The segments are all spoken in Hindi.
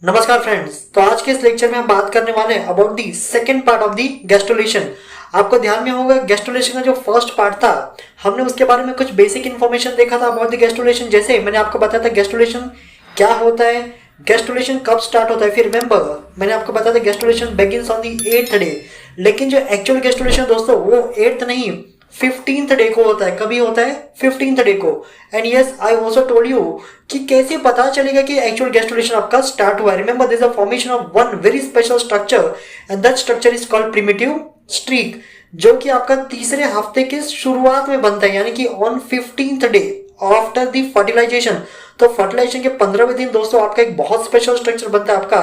नमस्कार फ्रेंड्स। तो आज के इस लेक्चर में हम बात करने वाले हैं about the second part of the gastrulation. आपको ध्यान में होगा गैस्ट्रुलेशन का जो फर्स्ट पार्ट था हमने उसके बारे में कुछ बेसिक इन्फॉर्मेशन देखा था अबाउट द गैस्ट्रुलेशन। जैसे मैंने आपको बताया था गैस्ट्रुलेशन क्या होता है, गैस्ट्रुलेशन कब स्टार्ट होता है। फिर रिमेंबर मैंने आपको बताया था gastrulation begins on the 8th day, लेकिन जो एक्चुअल गैस्ट्रुलेशन दोस्तों वो 8th नहीं 15th डे को होता है। कभी होता है 15th डे को। And yes I also told you कि कैसे पता चलेगा कि एक्चुअल गैस्ट्रुलेशन आपका स्टार्ट हुआ है। Remember this is a formation of one very special structure and that structure is called primitive streak, जो कि आपका तीसरे हफ्ते के शुरुआत में बनता है, यानी कि on 15th day after the fertilisation. तो फर्टिलाइजेशन के 15वें दिन दोस्तों आपका एक बहुत स्पेशल स्ट्रक्चर बनता है आपका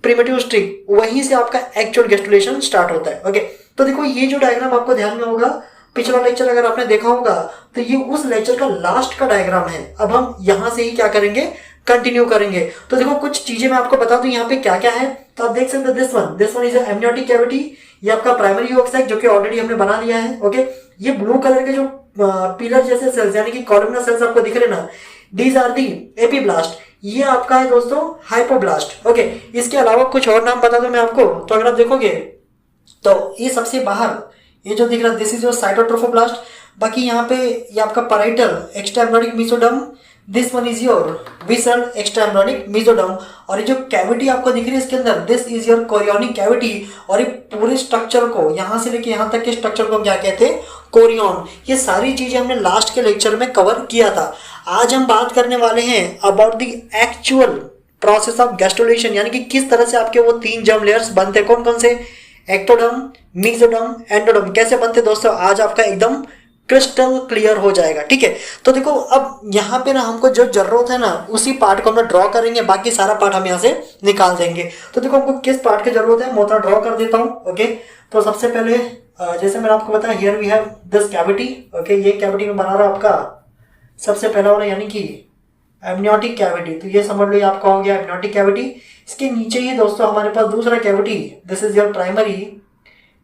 प्रिमिटिव स्ट्रीक, वहीं से आपका एक्चुअल गैस्ट्रुलेशन स्टार्ट होता है। ओके, तो देखो ये जो डायग्राम आपको ध्यान में होगा, पिछला लेक्चर अगर आपने देखा होगा तो ये उस लेक्चर का लास्ट का डायग्राम है। अब हम यहां से ही क्या करेंगे, कंटिन्यू करेंगे। तो देखो कुछ चीजें मैं आपको बता दूं यहाँ पे क्या क्या है। तो आप देख सकते हैं this one is amniotic cavity. ये आपका प्राइमरी यूएक्स है जो कि ऑलरेडी हमने बना लिया है। ओके, ये ब्लू कलर के जो पिलर जैसे सेल्स यानी कि कॉलमनर सेल्स आपको दिख रहे ना, दीज आर दी एपीब्लास्ट। ये आपका है दोस्तों हाइपोब्लास्ट। ओके, इसके अलावा कुछ और नाम बता दूं मैं आपको। तो अगर आप देखोगे तो ये सबसे बाहर ये जो दिख रहा है दिस इज योर साइटोट्रोफोब्लास्ट। बाकी यहाँ पे ये आपका parietal extra embryonic mesoderm, this one is your visceral extra embryonic mesoderm. और ये जो कैविटी आपको दिख रही है इसके अंदर this is your chorionic cavity. और ये पूरे स्ट्रक्चर को यहाँ से लेके यहाँ तक के स्ट्रक्चर को क्या कहते हैं, कोरियन। ये सारी चीजें हमने लास्ट के लेक्चर में कवर किया था। आज हम बात करने वाले हैं about the actual process of gastrulation, यानी कि किस तरह से आपके वो 3 जर्म लेयर्स बनते हैं, कौन कौन से, एक्टोडर्म, मेसोडर्म, एंडोडर्म, कैसे बनते दोस्तों आज आपका एकदम क्रिस्टल क्लियर हो जाएगा। ठीक है, तो देखो अब यहाँ पे ना हमको जो जरूरत है ना उसी पार्ट को हम ड्रॉ करेंगे, बाकी सारा पार्ट हम यहाँ से निकाल देंगे। तो देखो हमको किस पार्ट की जरूरत है मैं उतना ड्रॉ कर देता हूँ। ओके, तो सबसे पहले जैसे मैंने आपको बताया here we have this cavity. Okay, ये कैविटी में बना रहा आपका सबसे पहला वाला यानी कि एमनियोटिक कैविटी। तो ये समझ लो आपका हो गया एमनियोटिक कैविटी। इसके नीचे ही दोस्तों हमारे पास दूसरा cavity, this is your primary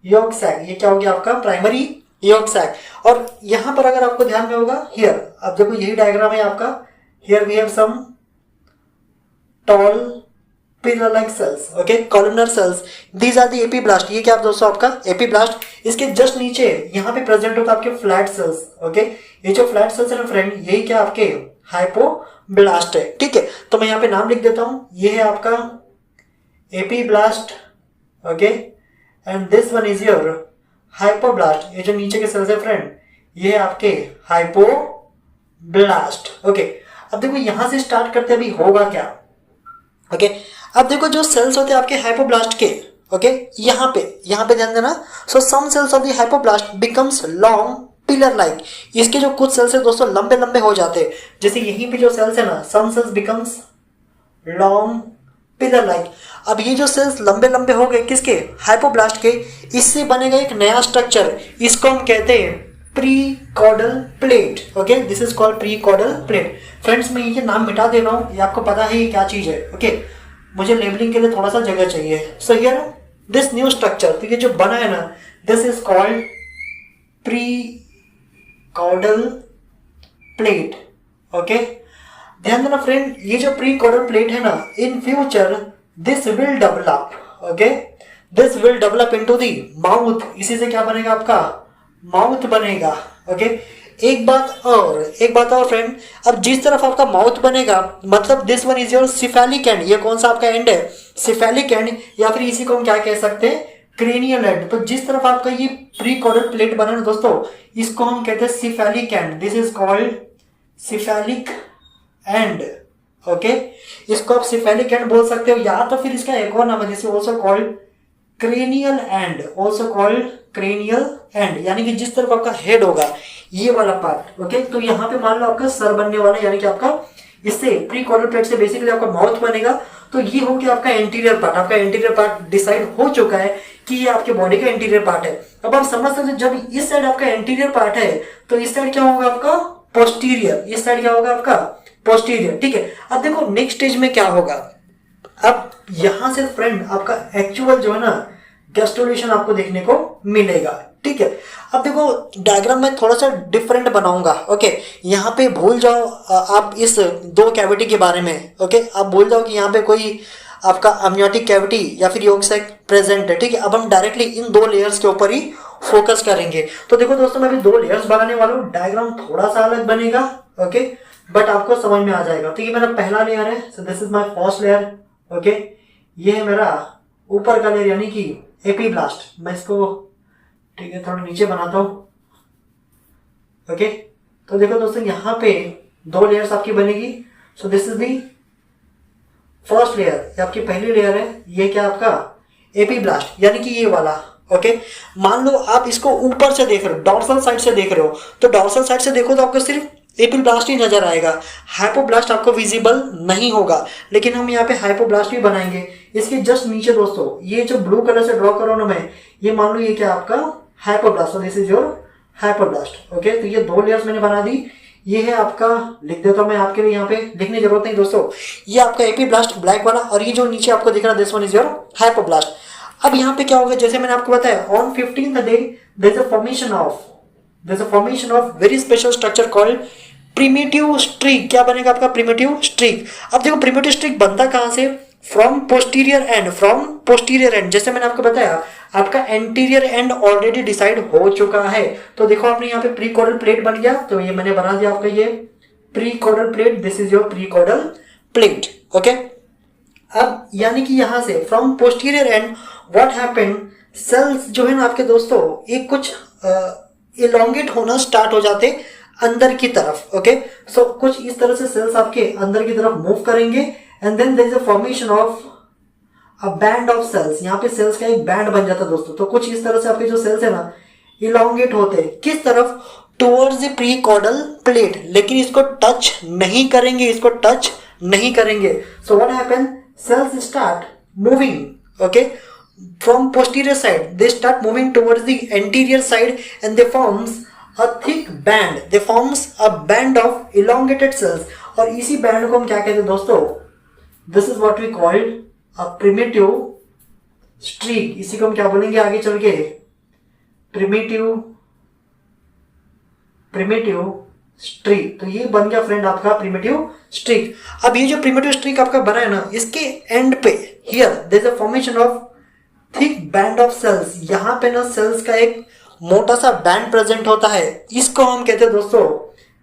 yolk sac. ये क्या हो गया आपका प्राइमरी यॉर्क सैक। और यहां पर अगर आपको ध्यान में होगा हियर, अब देखो यही डायग्राम है आपका। Here we have some tall pillar like cells, okay, columnar cells, these are the epiblast. ये क्या दोस्तों आपका एपीब्लास्ट। इसके जस्ट नीचे यहाँ पे प्रेजेंट होता है आपके फ्लैट सेल्स। ओके, ये जो फ्लैट सेल्स है ना फ्रेंड, यही क्या आपके हाइपोब्लास्ट है। ठीक है, तो मैं यहाँ पे नाम लिख देता हूं, ये है आपका epiblast. Okay, and this one is your hypoblast. ये जो नीचे के सेल्स है फ्रेंड, ये है आपके हाइपोब्लास्ट। ओके, अब देखो यहां से स्टार्ट करते अभी होगा क्या। ओके, अब देखो जो सेल्स होते हैं आपके हाइपोब्लास्ट के, ओके, यहाँ पे ध्यान देना। So some cells of the hypoblast becomes long pillar like. इसके जो कुछ सेल्स है दोस्तों लंबे लंबे हो जाते हैं। जैसे यहीं पे जो सेल्स है ना, some cells becomes long pillar like. अब ये जो सेल्स लंबे लंबे हो गए किसके, हाइपोब्लास्ट के, इससे बनेगा एक नया स्ट्रक्चर, इसको हम कहते हैं pre chordal plate. Okay, this is called pre chordal plate. Friends मैं ये नाम मिटा दे रहा हूँ, ये आपको पता है ये क्या चीज है। ओके, मुझे लेबलिंग के लिए थोड़ा सा जगह चाहिए। So here this new structure, तो ये जो बना है ना this is called pre chordal plate. Okay, ध्यान देना फ्रेंड, ये जो प्री कॉर्डल प्लेट है ना, इन future this will develop. Okay, this will develop into the mouth. इसी से क्या बनेगा आपका माउथ बनेगा। ओके, एक बात और फ्रेंड, अब जिस तरफ आपका माउथ बनेगा मतलब this one is your cephalic and. ये कौन सा आपका एंड है, सिफेलिक एंड, या फिर इसी को हम क्या कह सकते हैं, क्रेनियल एंड। तो जिस तरफ आपका ये प्री कॉर्डल प्लेट बना है दोस्तों, इसको हम कहते हैं cephalic and. This is called cephalic and. Okay, इसको आप सिफेलिक एंड बोल सकते हो, या तो फिर इसका एक और नाम है जिसे also called cranial and, also called cranial and, यानी कि जिस तरफ आपका हेड होगा ये वाला पार्ट। ओके, तो यहाँ पे मान लो आपका सर बनने वाला, यानी कि आपका इससे प्री कॉर्डल प्लेट से बेसिकली आपका माउथ बनेगा। तो ये हो गया आपका एंटीरियर पार्ट। आपका एंटीरियर पार्ट डिसाइड हो चुका है कि ये आपके बॉडी का एंटीरियर पार्ट है। अब आप समझ सकते हो जब इस साइड आपका एंटीरियर पार्ट है तो इस साइड क्या होगा आपका पोस्टीरियर, इस साइड क्या होगा आपका पोस्टीरियर। ठीक है, अब देखो नेक्स्ट स्टेज में क्या होगा। अब यहां से फ्रेंड आपका एक्चुअल जो है ना गैस्ट्रुलेशन आपको देखने को मिलेगा। ठीक है, अब देखो डायग्राम में थोड़ा सा डिफरेंट बनाऊंगा। ओके, यहाँ पे भूल जाओ आप इस 2 कैविटी के बारे में। ओके, आप भूल जाओ कि यहाँ पे कोई आपका अम्नियोटिक कैविटी या फिर yolk sac प्रेजेंट है, ठीक है। अब हम डायरेक्टली इन 2 लेयर्स के ऊपर ही फोकस करेंगे। तो देखो दोस्तों, मैं अभी 2 लेयर्स बनाने वाला हूँ, डायग्राम थोड़ा सा अलग बनेगा, ओके, बट आपको समझ में आ जाएगा। ठीक है, मेरा पहला लेयर है, so this is my first layer, okay. ये है मेरा ऊपर का लेयर यानी कि एपीब्लास्ट। मैं इसको, ठीक है, थोड़ा नीचे बनाता हूँ, ओके। तो देखो दोस्तों, यहाँ पे 2 लेयर्स आपकी बनेगी। सो this is the first layer, ये आपकी पहली लेयर है। ये क्या आपका एपीब्लास्ट यानी कि ये वाला, ओके। मान लो आप इसको ऊपर से देख रहे हो, डॉर्सल साइड से देख रहे हो, तो डॉर्सल साइड से देखो तो आपको सिर्फ एपीब्लास्ट ही नजर आएगा, हाइपोब्लास्ट आपको विजिबल नहीं होगा। लेकिन हम यहाँ पे हाइपोब्लास्ट भी बनाएंगे। इसके जस्ट नीचे दोस्तों, ये जो ब्लू कलर से ड्रॉ करो ना मैं, ये मान लो ये क्या आपका हाइपोब्लास्ट, तो this is your hypoblast, okay. तो ये 2 लेयर्स मैंने बना दी। ये है आपका, लिख देता हूं मैं आपके लिए, यहाँ पे लिखने की जरूरत नहीं दोस्तों, ये आपका एपीब्लास्ट ब्लैक वाला, और ये जो नीचे आपको दिख रहा है this one is your hypoblast. अब यहाँ पे क्या होगा, जैसे मैंने आपको बताया, on 15th day there is a formation of very special structure called primitive streak. क्या बनेगा आपका प्रिमिटिव स्ट्रीक। अब देखो प्रिमिटिव स्ट्रीक बनता कहां से, फ्रॉम पोस्टीरियर एंड। जैसे मैंने आपको बताया, आपका एंटीरियर एंड ऑलरेडी डिसाइड हो चुका है। तो देखो आपने यहाँ पे प्री कॉर्डल प्लेट बन गया, तो ये मैंने बना दिया आपका ये pre chordal plate, this is your pre chordal plate, okay. अब यानी कि यहां से from posterior end what happened, cells जो है ना आपके दोस्तों, एक कुछ इलोंगेट होना स्टार्ट हो जाते अंदर की तरफ, ओके। सो कुछ इस तरह से सेल्स आपके अंदर की तरफ मूव करेंगे, and then there is a formation of a band of cells. यहाँ पे सेल्स का एक बैंड बन जाता है दोस्तों। तो कुछ इस तरह से आपके जो सेल्स है ना, इलोंगेट होते हैं किस तरफ, towards the pre chordal plate, लेकिन इसको टच नहीं करेंगे, so what happen, cells start moving, okay, from posterior side, they start moving towards the anterior side, and they forms a thick band, they forms a band of elongated cells। और इसी बैंड को हम क्या कहते हैं दोस्तों, this is what we called a primitive streak। इसी को हम क्या बोलेंगे आगे चल के, primitive स्ट्रीक। तो ये बन गया फ्रेंड आपका प्रिमिटिव स्ट्रीक। अब ये जो प्रिमिटिव स्ट्रीक आपका बना है ना, इसके एंड पे here there is a formation of thick band of cells. यहाँ पे ना सेल्स का एक मोटा सा बैंड प्रेजेंट होता है, इसको हम कहते हैं दोस्तों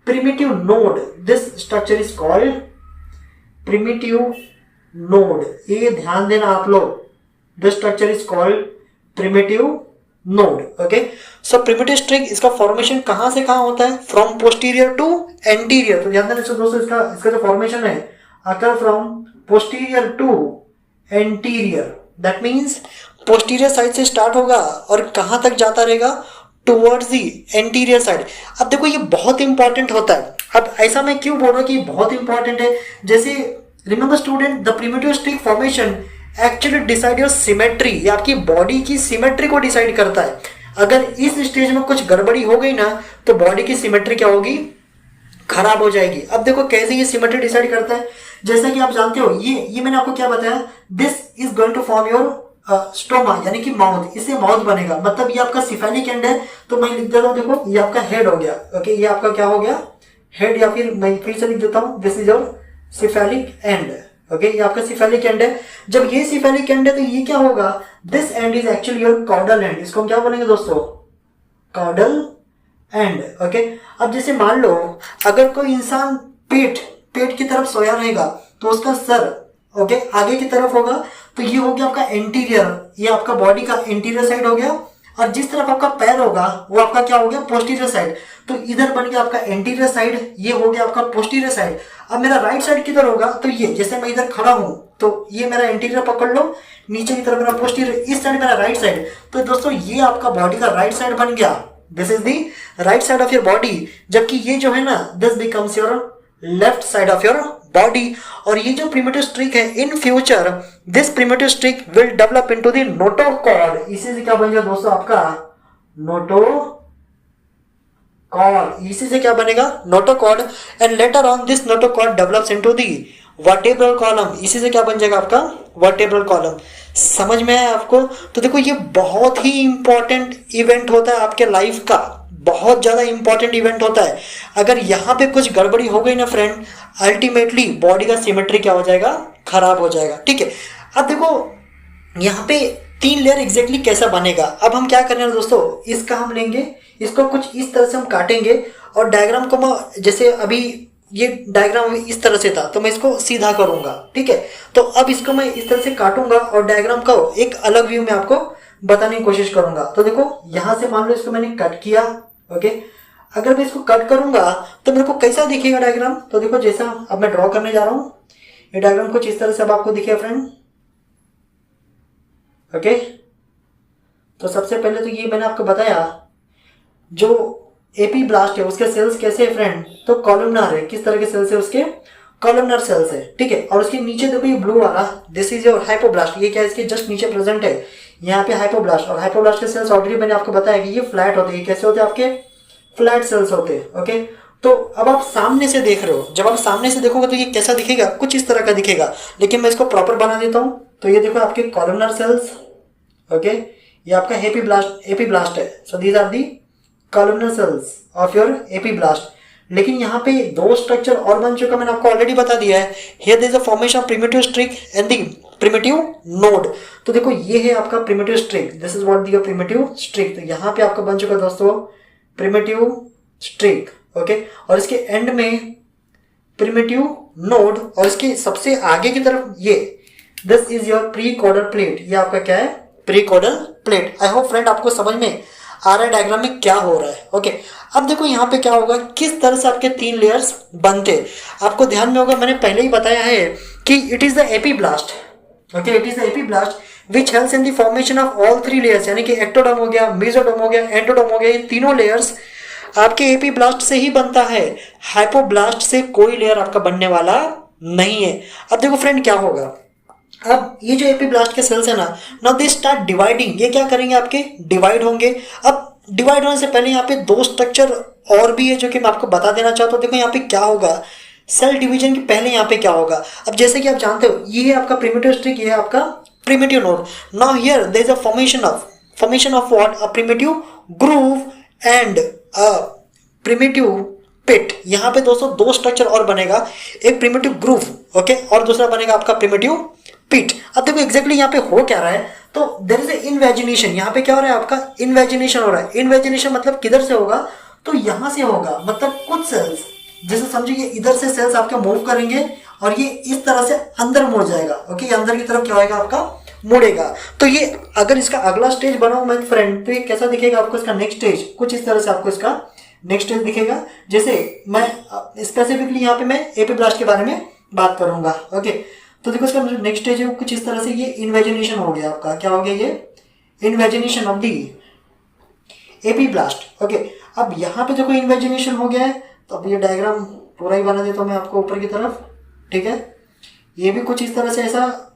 primitive node. This structure is called primitive node. ये ध्यान देना आप लोग, this structure is called primitive node, okay. So primitive streak, इसका फॉर्मेशन कहां से कहां होता है, फ्रॉम पोस्टीरियर टू एंटीरियर। तो ध्यान देना दोस्तों, इसका जो फॉर्मेशन है occur from posterior to anterior. That means posterior side से स्टार्ट होगा और कहां तक जाता रहेगा, टुवर्ड्स दी एंटीरियर साइड। अब देखो ये बहुत इंपॉर्टेंट होता है। अब ऐसा मैं क्यों बोल रहा हूं कि बहुत इंपॉर्टेंट है, जैसे remember student, the primitive streak formation actually decide your symmetry. ये आपकी बॉडी की सिमेट्री को डिसाइड करता है। अगर इस स्टेज में कुछ गड़बड़ी हो गई ना, तो बॉडी की सिमेट्री क्या होगी, खराब हो जाएगी। अब देखो कैसे ये सिमेट्री डिसाइड करता है, जैसा कि आप जानते हो, ये मैंने आपको क्या बताया, this is going to form your stoma यानी कि माउथ। इससे माउथ बनेगा, मतलब ये आपका सिफेलिक एंड है। तो मैं लिख देता हूं, देखो ये आपका हेड हो गया, ओके। ये आपका क्या हो गया, हेड, या फिर मैं फिर से लिख देता हूं, this is your cephalic and, okay. ये आपका सिफेलिक एंड है। जब ये सिफेलिक एंड है तो ये क्या होगा, this end is actually your chordal end. इसको हम क्या बोलेंगे दोस्तों, कॉर्डल एंड, ओके। अब जैसे मान लो अगर कोई इंसान पेट की तरफ सोया रहेगा, तो उसका सर, ओके, आगे की तरफ होगा, तो ये हो गया आपका एंटीरियर, ये आपका बॉडी का एंटीरियर साइड हो गया। और जिस तरफ आपका पैर होगा वो आपका क्या हो गया, पोस्टीरियर साइड। तो इधर बन गया आपका एंटीरियर साइड, ये हो गया आपका पोस्टीरियर साइड। अब मेरा राइट साइड किधर होगा, तो ये जैसे मैं इधर खड़ा हूं, तो ये मेरा एंटीरियर पकड़ लो, नीचे की तरफ मेरा पोस्टीरियर, इस साइड मेरा राइट साइड। तो दोस्तों ये आपका बॉडी का राइट साइड बन गया, this is the right side of your body. जबकि ये जो है ना, this becomes your left side of your body. और ये जो प्रिमिटिव स्ट्रिक है, in future this primitive streak will develop into the notochord. इसी से क्या बन गया दोस्तों आपका नोटोकॉर्ड। इसी से क्या बनेगा, notochord. And later on this notochord develops into the vertebral column. इसी से क्या बन जाएगा आपका वर्टेब्रल कॉलम। समझ में आया आपको। तो देखो ये बहुत ही इंपॉर्टेंट इवेंट होता है आपके लाइफ का, बहुत ज्यादा इंपॉर्टेंट इवेंट होता है। अगर यहाँ पे कुछ गड़बड़ी हो गई ना फ्रेंड, अल्टीमेटली बॉडी का सिमेट्री क्या हो जाएगा, खराब हो जाएगा, ठीक है। अब देखो यहाँ पे 3 लेयर एग्जैक्टली कैसा बनेगा। अब हम क्या करेंगे दोस्तों, इसका हम लेंगे, इसको कुछ इस तरह से हम काटेंगे और डायग्राम को मैं जैसे अभी ये डायग्राम इस तरह से था तो मैं इसको सीधा करूंगा, ठीक है। तो अब इसको मैं इस तरह से काटूंगा और डायग्राम को एक अलग व्यू में आपको बताने की कोशिश करूंगा। तो देखो यहां से मान लो इसको मैंने कट किया, ओके। अगर मैं इसको कट करूंगा तो मेरे को कैसा दिखेगा डायग्राम, तो देखो जैसा अब मैं ड्रॉ करने जा रहा हूं, ये डायग्राम कुछ इस तरह से अब आपको दिखेगा फ्रेंड, ओके। तो सबसे पहले तो ये मैंने आपको बताया जो एपी ब्लास्ट है उसके सेल्स कैसे है फ्रेंड, तो कॉलमनर है। किस तरह के सेल्स है उसके, कॉलमनर सेल्स है, ठीक है। और उसके नीचे देखो ये ब्लू वाला, दिस इज योर हाइपोब्लास्ट, ये क्या है इसके जस्ट नीचे प्रेजेंट है यहाँ पे हाइपोब्लास्ट। और हाइपोब्लास्ट के सेल्स ऑलरेडी मैंने आपको बताया कि ये फ्लैट होते हैं। कैसे होते हैं आपके, फ्लैट सेल्स होते हैं, ओके। तो अब आप सामने से देख रहे हो, जब आप सामने से देखोगे तो ये कैसा दिखेगा, कुछ इस तरह का दिखेगा। लेकिन मैं इसको प्रॉपर बना देता हूँ। तो ये देखो आपके कॉलमनर सेल्स, ओके। ये आपका एपी ब्लास्ट है। सो these are the columnar cells of your epiblast. लेकिन यहाँ पे 2 स्ट्रक्चर और बन चुका, मैंने आपको ऑलरेडी बता दिया है। Here there is a formation of primitive streak and the primitive node. तो देखो ये है आपका primitive streak, this is what the primitive streak. तो यहाँ पे आपका बन चुका दोस्तों प्रिमिटिव स्ट्रिक, ओके। और इसके एंड में प्रिमिटिव नोड और इसके सबसे आगे की तरफ ये this is your pre chordal plate. ये आपका क्या है, pre chordal plate. I hope friend आपको समझ में आ रहा है डायग्राम में क्या हो रहा है, ओके। अब देखो यहाँ पे क्या होगा, किस तरह से आपके 3 लेयर्स बनते। आपको ध्यान में होगा मैंने पहले ही बताया है कि it is the AP blast, okay. It is the AP blast which helps in the formation of all 3 layers, यानी कि एक्टोडर्म हो गया, मेसोडर्म हो गया, एंडोडर्म हो गया। ये तीनों लेयर्स आपके एपी ब्लास्ट से ही बनता है। हाइपोब्लास्ट से कोई लेयर आपका बनने वाला नहीं है। अब देखो फ्रेंड क्या होगा, अब ये जो एपी ब्लास्ट के सेल्स है ना, नाउ दे स्टार्ट डिवाइडिंग। ये क्या करेंगे, आपके डिवाइड होंगे। अब डिवाइड होने से पहले यहाँ पे 2 स्ट्रक्चर और भी है जो कि मैं आपको बता देना चाहता हूँ। देखो यहाँ पे क्या होगा, सेल डिवीजन के पहले यहाँ पे क्या होगा। अब जैसे कि आप जानते हो ये है आपका प्रिमिटिव स्ट्रिक, ये है आपका primitive node. Now here there is a formation of what, a primitive groove and a primitive pit. यहाँ पे दोस्तों 2 स्ट्रक्चर और बनेगा, एक प्रिमिटिव ग्रूव, ओके, और दूसरा बनेगा आपका प्रिमिटिव पिट। अब देखो एग्जैक्टली यहाँ पे हो क्या रहा है, तो देयर इज ए इनवेजिनेशन। यहाँ पे क्या हो रहा है, आपका इनवेजिनेशन हो रहा है। इनवेजिनेशन मतलब किधर से होगा, तो यहाँ से होगा। मतलब कुछ सेल्स, जैसे समझिए इधर से सेल्स आपके मूव करेंगे और ये इस तरह से अंदर मुड़ जाएगा, ओके। ये अंदर की तरफ क्या होगा, आपका मुड़ेगा। तो ये अगर इसका अगला स्टेज बनाऊं मैं फ्रेंड, तो ये कैसा दिखेगा आपको, इसका नेक्स्ट स्टेज कुछ इस तरह से आपको इसका नेक्स्ट स्टेज दिखेगा। जैसे मैं स्पेसिफिकली यहाँ पे मैं एपी ब्लास्ट के बारे में बात करूंगा, ओके। तो देखो इसका नेक्स्ट स्टेज है कुछ इस तरह से, ये इन्वेजिनेशन हो गया आपका। क्या हो गया, ये invagination of the AP blast, okay. अब यहाँ पे देखो इन्वेजिनेशन हो गया है, तो अब ये डायग्राम पूरा ही बना देता हूँ मैं आपको ऊपर की तरफ, ठीक है। ये भी कुछ इस तरह से ऐसा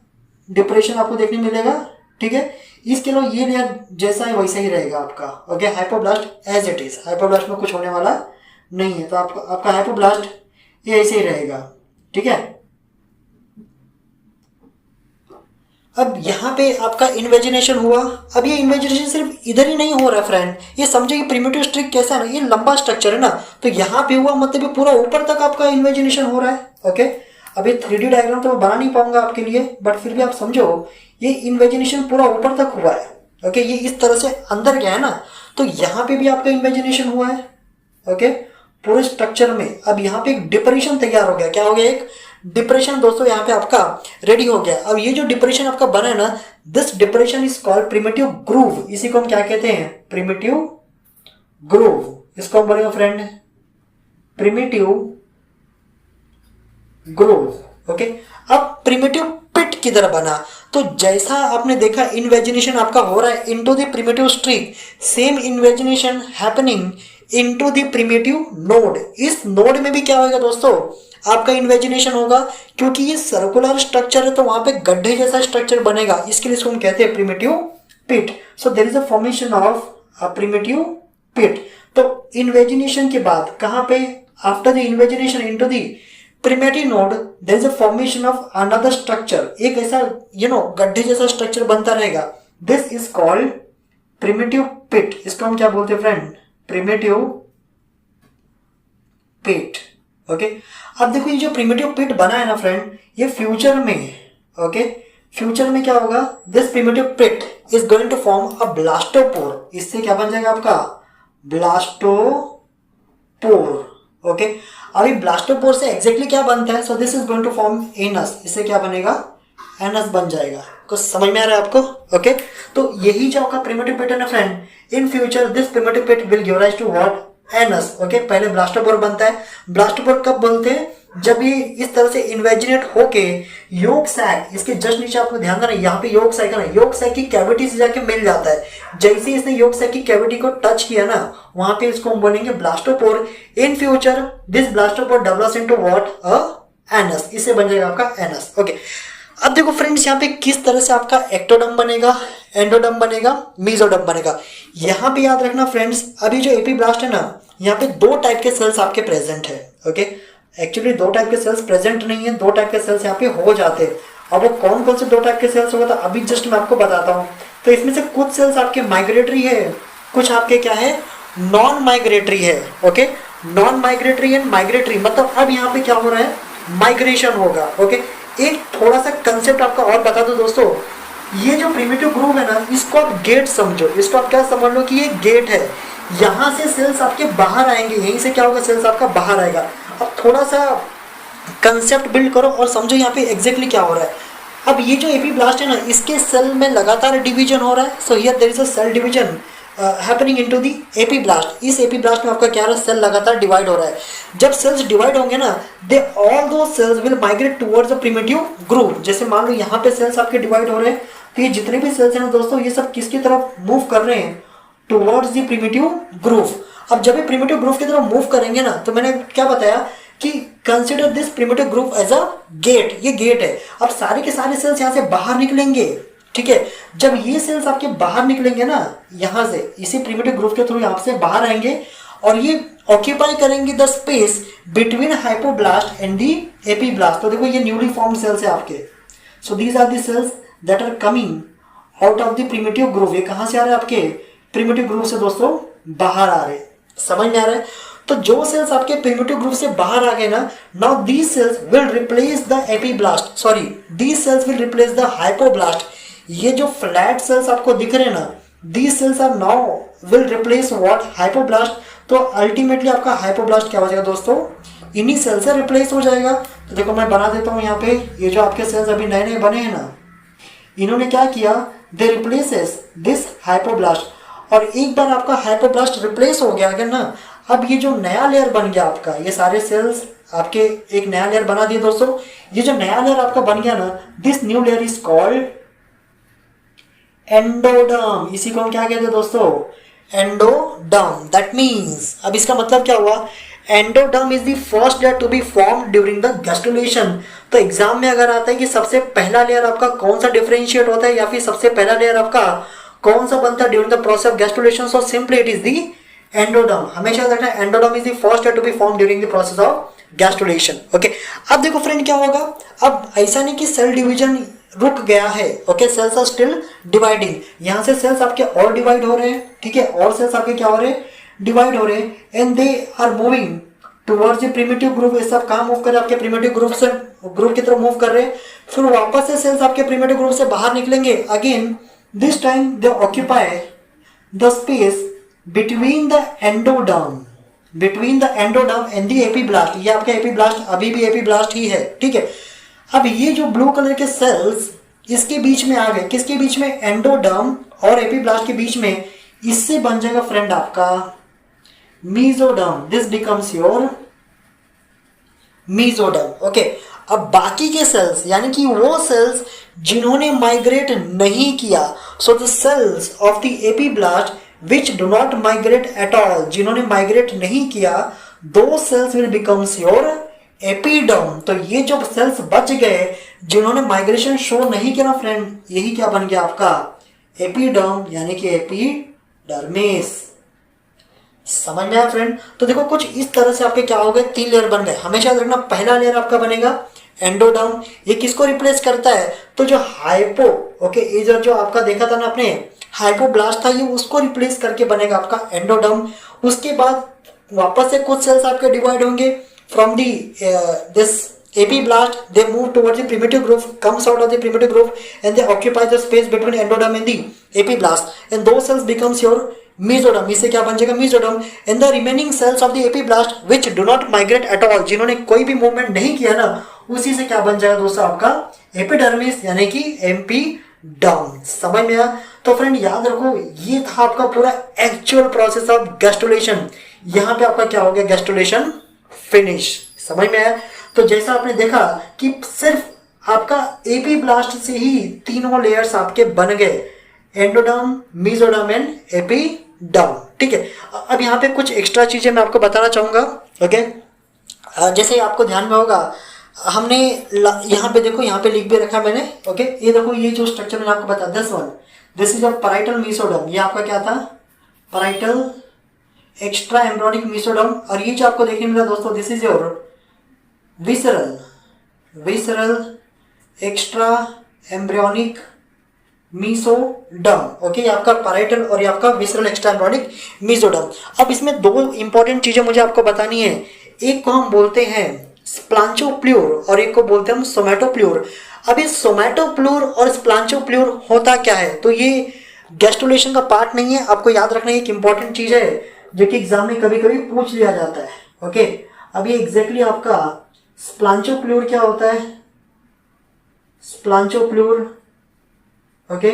डिप्रेशन आपको देखने मिलेगा, ठीक है। इसके अलावा ये लेयर जैसा है वैसा ही रहेगा आपका, okay. Hypoblast as it is, hypoblast में कुछ होने वाला नहीं है। तो आपका हाइपोब्लास्ट ये ऐसे ही रहेगा, ठीक है। अब यहाँ पे आपका इन्वेजिनेशन हुआ। अब ये इन्वेजिनेशन सिर्फ इधर ही नहीं हो रहा है फ्रेंड, ये समझे कि प्रिमिटिव स्ट्रिक कैसा है ना, ये लंबा स्ट्रक्चर है ना, तो यहाँ पे हुआ मतलब ये पूरा ऊपर तक आपका इन्वेजिनेशन हो रहा है, ओके। अब ये 3D डायग्राम तो मैं बना नहीं पाऊंगा आपके लिए, बट फिर भी आप समझो ये इन्वेजिनेशन पूरा ऊपर तक हुआ है, ओके। ये इस तरह से अंदर गया है ना, तो यहाँ पे भी आपका इन्वेजिनेशन हुआ है, ओके, पूरे स्ट्रक्चर में। अब यहाँ पे एक डिप्रेशन तैयार हो गया। क्या हो गया, एक डिप्रेशन दोस्तों यहाँ पे आपका रेडी हो गया। अब ये जो डिप्रेशन आपका बना है ना, this depression is called primitive groove. इसी को हम क्या कहते हैं, प्रिमिटिव ग्रूव। इसको हम बोलेंगे फ्रेंड प्रिमिटिव ग्रूव, ओके। अब प्रिमिटिव पिट किधर बना, तो जैसा आपने देखा इन्वेजिनेशन आपका हो रहा है into the primitive streak, same invagination happening into the primitive node. इस नोड में भी क्या होगा दोस्तों, आपका इन्वेजिनेशन होगा, क्योंकि ये सर्कुलर स्ट्रक्चर है तो वहां पे गड्ढे जैसा स्ट्रक्चर बनेगा। इसके लिए हम कहते हैं primitive pit. So there is a formation of a primitive pit. तो इन्वेजिनेशन के बाद कहां पे, after the invagination into the primitive node there is a formation of another structure. एक ऐसा गड्ढे जैसा स्ट्रक्चर बनता रहेगा। This is called primitive pit. इसको हम क्या बोलते हैं फ्रेंड, प्रिमिटिव पिट, ओके। अब देखो ये जो प्रिमिटिव पिट बना है ना फ्रेंड, ये फ्यूचर में, ओके, फ्यूचर में क्या होगा, this primitive pit is going to form a blastopore. इससे क्या बन जाएगा आपका ब्लास्टोपोर। ओके, अभी ब्लास्टोपोर से एग्जैक्टली क्या बनता है, so this is going to form anus. इससे क्या बनेगा, एनस बन जाएगा। कुछ समझ में आ रहा है आपको? ओके, तो यही जो आपका प्रिमिटिव पिट है ना friend, in future this primitive pit will give rise to what, anus. Okay, पहले ब्लास्टोपोर बनता है। ब्लास्टोपोर कब बोलते हैं, जब ये इस तरह से इन्वेजिनेट होके योग सैक, इसके जस्ट नीचे आपको ध्यान देना, यहाँ पे योग सैक है ना, योग सैक की कैविटी से जाके मिल जाता है। जैसे इसने योग सैक की कैविटी को टच किया ना, वहां पे इसको हम बोलेंगे blastopore. In future this blastopore develops into what, a anus. इससे बन जाएगा आपका एनस। ओके, अब देखो फ्रेंड्स, यहाँ पे किस तरह से आपका एक्टोडर्म बनेगा, एंडोडर्म बनेगा, मीजोडर्म बनेगा। यहाँ पे याद रखना फ्रेंड्स, अभी जो एपीब्लास्ट है ना, यहाँ पे दो टाइप के सेल्स आपके प्रेजेंट है। ओके, एक्चुअली दो टाइप के सेल्स प्रेजेंट नहीं है, दो टाइप के सेल्स यहाँ पे हो जाते हैं। अब वो कौन कौन से दो टाइप के सेल्स होगा, तो अभी जस्ट मैं आपको बताता हूँ। तो इसमें से कुछ सेल्स आपके माइग्रेटरी है, कुछ आपके क्या है, नॉन माइग्रेटरी है। Okay, non migratory and migratory, मतलब अब यहाँ पे क्या हो रहा है, माइग्रेशन होगा। ओके, एक थोड़ा सा कंसेप्ट आपका और बता दो दोस्तों, ये जो प्रिमिटिव ग्रुप है ना, इसको आप गेट समझो। इसको आप क्या समझ लो कि ये गेट है, यहाँ से सेल्स आपके बाहर आएंगे, यहीं से क्या होगा, सेल्स आपका बाहर आएगा। अब थोड़ा सा कंसेप्ट बिल्ड करो और समझो यहाँ पे एग्जैक्टली क्या हो रहा है। अब ये जो एपीब्लास्ट है ना, इसके सेल में लगातार डिवीजन हो रहा है। So here there is a cell division happening into the epiblast. इस एपीब्लास्ट में आपका क्या रहा है, सेल लगातार डिवाइड हो रहा है। जब सेल्स डिवाइड होंगे ना, they all those cells will migrate towards the primitive group. जैसे मान लो यहाँ पे सेल्स आपके डिवाइड हो रहे हैं, तो ये जितने भी सेल्स हैं ना दोस्तों, ये सब किसकी तरफ मूव कर रहे हैं, टुवर्ड्स द प्रिमिटिव ग्रुप। अब जब ये प्रिमिटिव ग्रुप की तरफ मूव करेंगे ना, तो मैंने क्या बताया कि consider this primitive group as a gate. ये गेट है। अब सारे के सारे सेल्स यहाँ से बाहर निकलेंगे, ठीक है। जब ये सेल्स आपके बाहर निकलेंगे ना, यहाँ से इसी प्रिमिटिव ग्रुप के थ्रू यहाँ से बाहर आएंगे और ये ऑक्यूपाई करेंगे the space between hypoblast and the epiblast. तो देखो ये न्यूली फॉर्म सेल्स है आपके। So these are the cells that are coming out of the primitive group. ये कहाँ से आ रहे हैं, आपके प्रिमिटिव ग्रुप से दोस्तों बाहर आ रहे। समझ में आ रहा है? तो जो सेल्स आपके प्रिमिटिव ग्रुप से बाहर आ गए ना, now these cells will replace the epiblast, sorry these cells will replace the hypoblast. ये जो फ्लैट सेल्स आपको दिख रहे हैं ना, these cells are now will replace what, hypoblast. तो अल्टीमेटली आपका हाइपोब्लास्ट क्या हो जाएगा दोस्तों, इन्हीं सेल से रिप्लेस हो जाएगा। तो देखो मैं बना देता हूँ यहाँ पे, ये जो आपके सेल्स अभी नए नए बने हैं ना, इन्होंने क्या किया, दे रिप्लेसेस दिस हाइपोब्लास्ट। और एक बार आपका हाइपोब्लास्ट रिप्लेस हो गया अगर ना, अब ये जो नया लेयर बन गया आपका, ये सारे सेल्स आपके एक नया लेयर बना दिए दोस्तों। ये जो नया लेयर आपका बन गया ना, this new layer is called endoderm. इसी को हम क्या कहते हैं दोस्तों, एंडोडर्म। दैट मीन्स, अब इसका मतलब क्या हुआ, endoderm is the first layer to be form during the gastrulation. तो एग्जाम में अगर आता है कि सबसे पहला लेयर आपका कौन सा डिफरेंशिएट होता है, या फिर सबसे पहला लेयर आपका कौन सा बनता है during the process of gastrulation, so simply it is the endoderm. हमेशा देखना endoderm is the first layer to be form during the process of gastrulation. Okay, अब देखो फ्रेंड क्या होगा, अब ऐसा नहीं कि सेल डिवीजन रुक गया है। Okay, cells are still dividing. यहाँ से सेल्स आपके और डिवाइड हो रहे हैं, ठीक है, और सेल्स आपके क्या हो रहे हैं, डिवाइड हो रहे हैं, and they are moving towards the primitive group. ये सब कहाँ मूव कर रहे हैं, आपके प्रिमिटिव ग्रुप से ग्रुप की तरफ मूव कर रहे हैं। फिर वापस से सेल्स आपके प्रिमिटिव ग्रुप से बाहर निकलेंगे again. This time they occupy the space between the endoderm, between the endoderm and the epiblast. ये आपका एपीब्लास्ट अभी भी एपीब्लास्ट ही है, ठीक है। अब ये जो ब्लू कलर के सेल्स इसके बीच में आ गए, किसके बीच में, एंडोडर्म और एपीब्लास्ट के बीच में। इससे बन जाएगा फ्रेंड आपका mesoderm. This becomes your mesoderm. Okay, अब बाकी के सेल्स यानी कि वो सेल्स जिन्होंने माइग्रेट नहीं किया, so the cells of the epiblast which do not migrate at all, जिन्होंने माइग्रेट नहीं किया, those cells will becomes your epiderm. तो ये जो सेल्स बच गए जिन्होंने माइग्रेशन शो नहीं किया ना फ्रेंड, यही क्या बन गया आपका एपीडर्म, यानी कि एपीडर्मिस। समझ में आया फ्रेंड? तो देखो कुछ इस तरह से आपके क्या हो गए, तीन लेयर बन गए। हमेशा देखना पहला लेयर आपका बनेगा एंडोडर्म। ये किसको रिप्लेस करता है, तो जो हाइपो, ओके, ये जो आपका देखा था ना आपने हाइपोब्लास्ट था, ये उसको रिप्लेस करके बनेगा आपका एंडोडर्म। उसके बाद वापस से कुछ सेल्स आपके डिवाइड होंगे from the this epiblast, they move towards the primitive groove, comes out of the primitive groove, and they occupy the space between endoderm and the epiblast, and those cells becomes your mesoderm. इससे क्या बन जाएगा? mesoderm. And the remaining cells of the epiblast which do not migrate at all, जिन्होंने कोई भी मूवमेंट नहीं किया ना, उसी से क्या बन जाएगा दोस्तों? आपका एपिडर्मिस यानी कि एम्पीडर्म. समझ में आया? तो फ्रेंड याद रखो, ये था आपका पूरा एक्चुअल प्रोसेस ऑफ गैस्ट्रुलेशन. यहाँ पे आपका क्या हो गया? Gastrulation finish. समझ में आया? तो जैसा आपने देखा कि सिर्फ आपका एपीब्लास्ट से ही तीनों लेयर्स आपके बन गए, एंडोडर्म, मेसोडर्म एंड एपिडर्म. ठीक है. अब यहाँ पे कुछ एक्स्ट्रा चीजें मैं आपको बताना चाहूंगा. ओके, जैसे आपको ध्यान में होगा, हमने यहाँ पे देखो, यहाँ पे लिख भी रखा मैंने. ओके, ये देखो, ये जो स्ट्रक्चर मैंने आपको बताया, this is your parietal mesoderm. ये आपका क्या था? Parietal extra embryonic mesoderm. और ये जो आपको देखने मिला दोस्तों, this is your visceral extra embryonic mesoderm. Okay, ये आपका पैराइटल और ये आपका विसरल एक्स्ट्रा एम्ब्रियोनिक मेसोडर्म. अब इसमें दो इंपॉर्टेंट चीजें मुझे आपको बतानी है. एक को हम बोलते हैं स्प्लांचोप्ल्यूर और एक को बोलते हैं हम सोमैटोप्ल्यूर. अब ये सोमैटोप्ल्यूर और स्प्लांचोप्ल्यूर होता क्या है? तो ये गैस्ट्रुलेशन का पार्ट नहीं है. आपको याद रखना, एक इंपॉर्टेंट चीज है जो कि एग्जाम में कभी कभी पूछ लिया जाता है. ओके, अब ये एग्जैक्टली आपका स्प्लांचोप्ल्यूर क्या होता है? स्प्लांचोप्ल्यूर, ओके,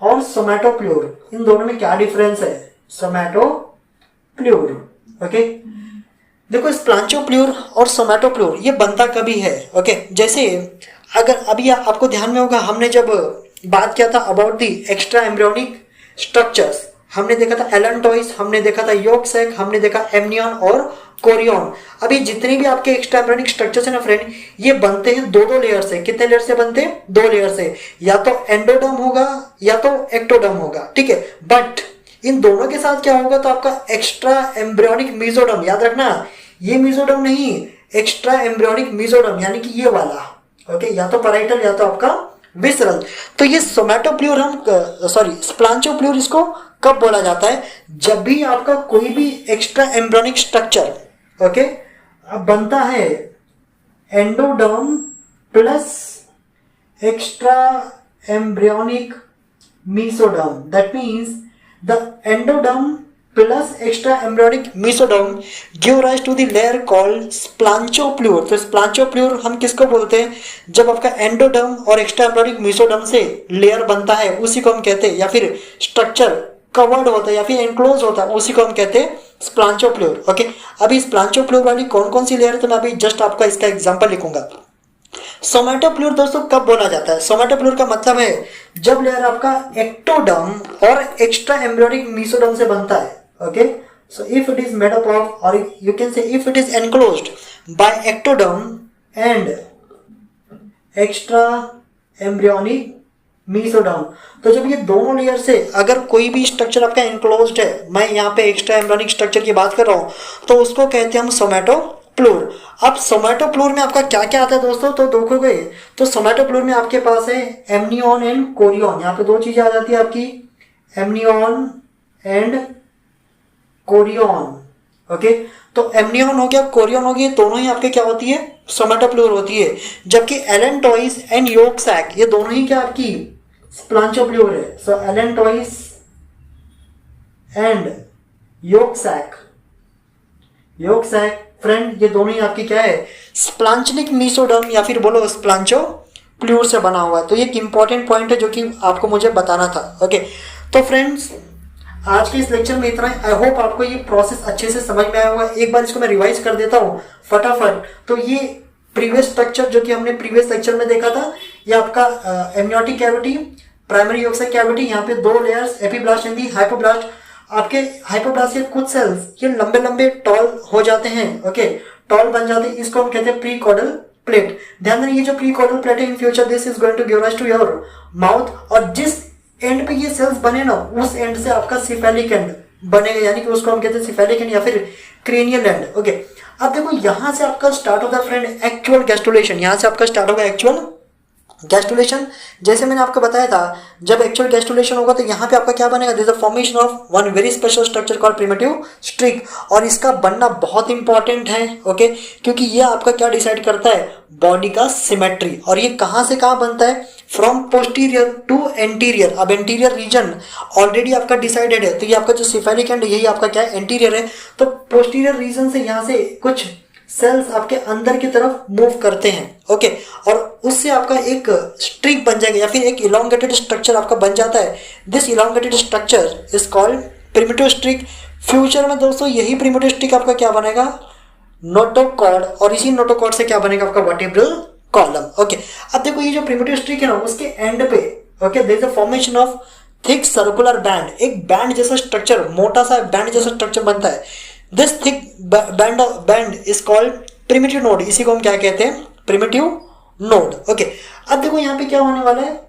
और सोमैटोप्ल्यूर, इन दोनों में क्या डिफरेंस है? सोमैटोप्ल्यूर. ओके, देखो, स्प्लांचोप्ल्यूर और सोमैटोप्ल्यूर ये बनता कभी है? ओके, जैसे अगर अभी आपको ध्यान में होगा, हमने जब बात किया था about the extra embryonic structures, हमने देखा था एलेंटॉइस, हमने देखा था योक सैक, हमने देखा एमनियन और कोरियन. अभी जितने भी आपके एक्स्ट्रा एम्ब्रियोनिक स्ट्रक्चर्स है ना फ्रेंड, ये बनते हैं दो लेयर से. कितने लेयर से बनते हैं? 2 लेयर से. या तो एंडोडर्म होगा या तो एक्टोडर्म होगा. ठीक है, बट इन दोनों के साथ क्या होगा? तो आपका एक्स्ट्रा एम्ब्रियोनिक मेसोडर्म. याद रखना, ये मेसोडर्म नहीं, एक्स्ट्रा एम्ब्रियोनिक मेसोडर्म यानी कि ये वाला. ओके, या तो पैराइटल या तो आपका विसरल. तो ये सोमैटोप्ल्यूर स्प्लांचोप्ल्यूर इसको कब बोला जाता है? जब भी आपका कोई भी एक्स्ट्रा एम्ब्रियोनिक स्ट्रक्चर, ओके, अब बनता है endoderm plus extra embryonic mesoderm. That means the endoderm plus extra embryonic mesoderm give rise to the layer called splanchoplure. तो splanchoplure हम किसको बोलते हैं? जब आपका एंडोडर्म और एक्स्ट्रा एम्ब्रियोनिक मेसोडर्म से लेयर बनता है, उसी को हम कहते हैं, या फिर स्ट्रक्चर कवर्ड होता है या फिर एनक्लोज होता है, उसी को हम कहते हैं स्प्लांचोप्ल्यूर. ओके, अभी स्प्लांचोप्ल्यूर वाली कौन कौन सी लेयर है तो मैं अभी जस्ट आपका इसका एग्जांपल लिखूंगा. सोमैटोप्ल्यूर दोस्तों कब बोला जाता है? सोमैटोप्ल्यूर का मतलब है जब लेयर आपका एक्टोडर्म और एक्स्ट्रा एम्ब्रियोनिक मेसोडर्म से बनता है. Okay, so if it is made up of, or you can say if it is enclosed by ectoderm and extra embryonic mesoderm. तो जब ये दोनों लेयर से अगर कोई भी स्ट्रक्चर आपका enclosed है, मैं यहाँ पे एक्स्ट्रा एम्ब्रियोनिक स्ट्रक्चर की बात कर रहा हूँ, तो उसको कहते हैं हम सोमैटोप्ल्यूर. अब सोमैटोप्ल्यूर में आपका क्या क्या आता है दोस्तों? तो देखोगे तो सोमैटोप्ल्यूर में आपके पास है एमनियन एंड कोरियन. यहाँ पे 2 चीजें आ जाती है आपकी, एमनियन एंड कोरियन. ओके, तो एमनियन हो गया, कोरियन हो गया, दोनों ही आपके क्या होती है? सोमैटोप्ल्यूर होती है. जबकि एलेंटॉइस एंड योक सैक ये दोनों ही क्या आपकी स्प्लांचोप्ल्यूर है. So allantois and yolk sac friend ये दोनों ही आपकी क्या है? स्प्लांचनिक मेसोडर्म या फिर बोलो स्प्लांचोप्ल्यूर से बना हुआ है. तो ये एक इंपॉर्टेंट पॉइंट है जो कि आपको मुझे बताना था. ओके, तो फ्रेंड्स आज के इस लेक्चर में इतना ही. आई होप आपको ये प्रोसेस अच्छे से समझ में आया होगा. एक बार इसको मैं रिवाइज कर देता हूँ फटाफट. तो ये प्रीवियस स्ट्रक्चर जो कि हमने प्रीवियस लेक्चर में देखा था, ये आपका amniotic cavity, primary yolk sac cavity, यहाँ पे 2 layers, epiblast and the hypoblast. आपके हाइपोब्लास्ट के कुछ सेल्स ये लंबे लंबे टॉल हो जाते हैं. ओके, टॉल बन जाते हैं, इसको हम कहते हैं प्री कॉर्डल प्लेट. ध्यान देना, ये जो प्री कॉर्डल प्लेट है, in future this is going to give rise to your mouth. और जिस एंड पे ये सेल्स बने ना, उस एंड से आपका सिफेलिक एंड बनेगा, यानी कि उसको हम कहते हैं सिफेलिक एंड या फिर क्रेनियल एंड. ओके, अब देखो यहाँ से आपका स्टार्ट होगा फ्रेंड एक्चुअल गैस्ट्रुलेशन. यहाँ से आपका स्टार्ट होगा एक्चुअल गैस्ट्रुलेशन जैसे मैंने आपको बताया था, जब एक्चुअल गैस्ट्रुलेशन होगा तो यहाँ पे आपका क्या बनेगा, this the formation of one very special structure called primitive streak, और इसका बनना बहुत इंपॉर्टेंट है, ओके, क्योंकि ये आपका क्या डिसाइड करता है, बॉडी का सिमेट्री। और ये कहाँ से कहाँ बनता है, फ्रॉम पोस्टीरियर टू एंटीरियर। अब एंटीरियर रीजन ऑलरेडी आपका डिसाइडेड है, तो ये आपका जो सिफेलिक एंड यही आपका क्या है, एंटीरियर है। तो पोस्टीरियर रीजन से यहाँ से कुछ सेल्स आपके अंदर की तरफ मूव करते हैं, ओके, और उससे आपका एक स्ट्रिक बन जाएगा या फिर एक इलोंगेटेड स्ट्रक्चर आपका बन जाता है। This elongated structure is called primitive streak. Future में दोस्तों यही प्रिमिटिव स्ट्रिक आपका क्या बनेगा, नोटोकॉर्ड, और इसी नोटोकॉर्ड से क्या बनेगा आपका वर्टिब्रल कॉलम, ओके। अब देखो ये जो प्रिमिटिव स्ट्रिक है ना, उसके एंड पे, okay, there is a formation of thick circular band, एक बैंड जैसा स्ट्रक्चर, मोटा सा बैंड जैसा स्ट्रक्चर बनता है। This thick band is called primitive node, इसी को हम क्या कहते हैं, प्रिमिटिव नोड, ओके। अब देखो यहाँ पे क्या होने वाला है,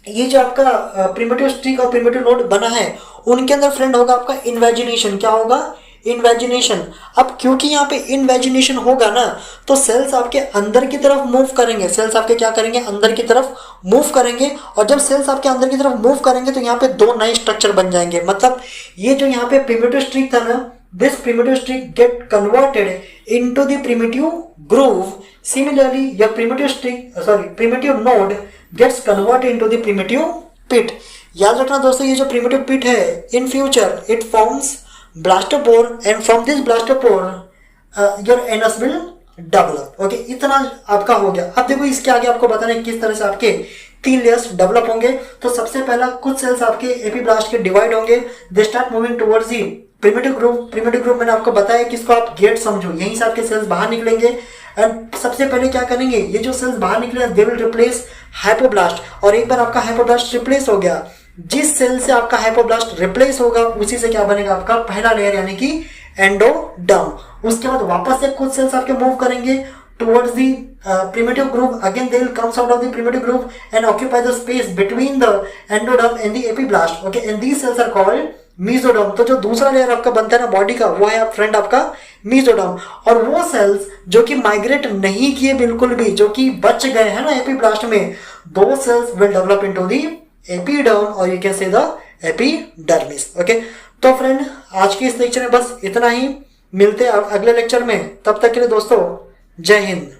ये जो आपका प्रिमिटिव स्ट्रिक और प्रिमिटिव नोड बना है, उनके अंदर फ्रेंड होगा आपका इन्वेजिनेशन। क्या होगा, इन्वेजिनेशन। अब क्योंकि यहाँ पे इन्वेजिनेशन होगा ना, तो सेल्स आपके अंदर की तरफ मूव करेंगे, सेल्स आपके क्या करेंगे, अंदर की तरफ मूव करेंगे। और जब सेल्स आपके अंदर की तरफ मूव करेंगे तो यहाँ पे दो नए स्ट्रक्चर बन जाएंगे। मतलब ये जो यहाँ पे प्रिमिटिव स्ट्रिक था ना, this primitive streak get converted into the primitive groove. Similarly, your primitive node gets converted into the primitive pit. याद रखना दोस्तों, ये जो primitive pit है, in future it forms blastopore, and from this blastopore your anus will develop. Okay, इतना आपका हो गया। अब देखो इसके आगे आपको बताना है किस तरह से आपके 3 लेयर्स डेवलप होंगे। तो सबसे पहला कुछ सेल्स आपके एपीब्लास्ट के डिवाइड होंगे, they start moving towards the primitive group. Primitive group मैंने आपको बताया कि इसको आप गेट समझो, यहीं से आपके सेल्स बाहर निकलेंगे। एंड सबसे पहले क्या करेंगे, ये जो सेल्स बाहर निकले दे विल रिप्लेस हाइपोब्लास्ट। और एक बार आपका हाइपोब्लास्ट रिप्लेस हो गया, जिस सेल से आपका हाइपोब्लास्ट रिप्लेस होगा उसी से क्या बनेगा आपका पहला लेयर, यानी कि एंडोडर्म। उसके बाद वापस से कुछ सेल्स आपके मूव करेंगे towards the primitive groove. Again they will comes out of the primitive groove and occupy the space between the endoderm and the epiblast, okay, and these cells are called mesoderm. तो जो दूसरा लेयर आपका बनता है ना बॉडी का, वो है फ्रेंड आपका mesoderm। और वो सेल्स जो कि माइग्रेट नहीं किए बिल्कुल भी, जो कि बच गए हैं ना एपीब्लास्ट में, दो cells will develop into the epiderm और you can say the epidermis, okay. तो फ्रेंड आज के इस लेक्चर में बस इतना ही, मिलते हैं अगले लेक्चर में। तब तक के लिए दोस्तों जय हिंद।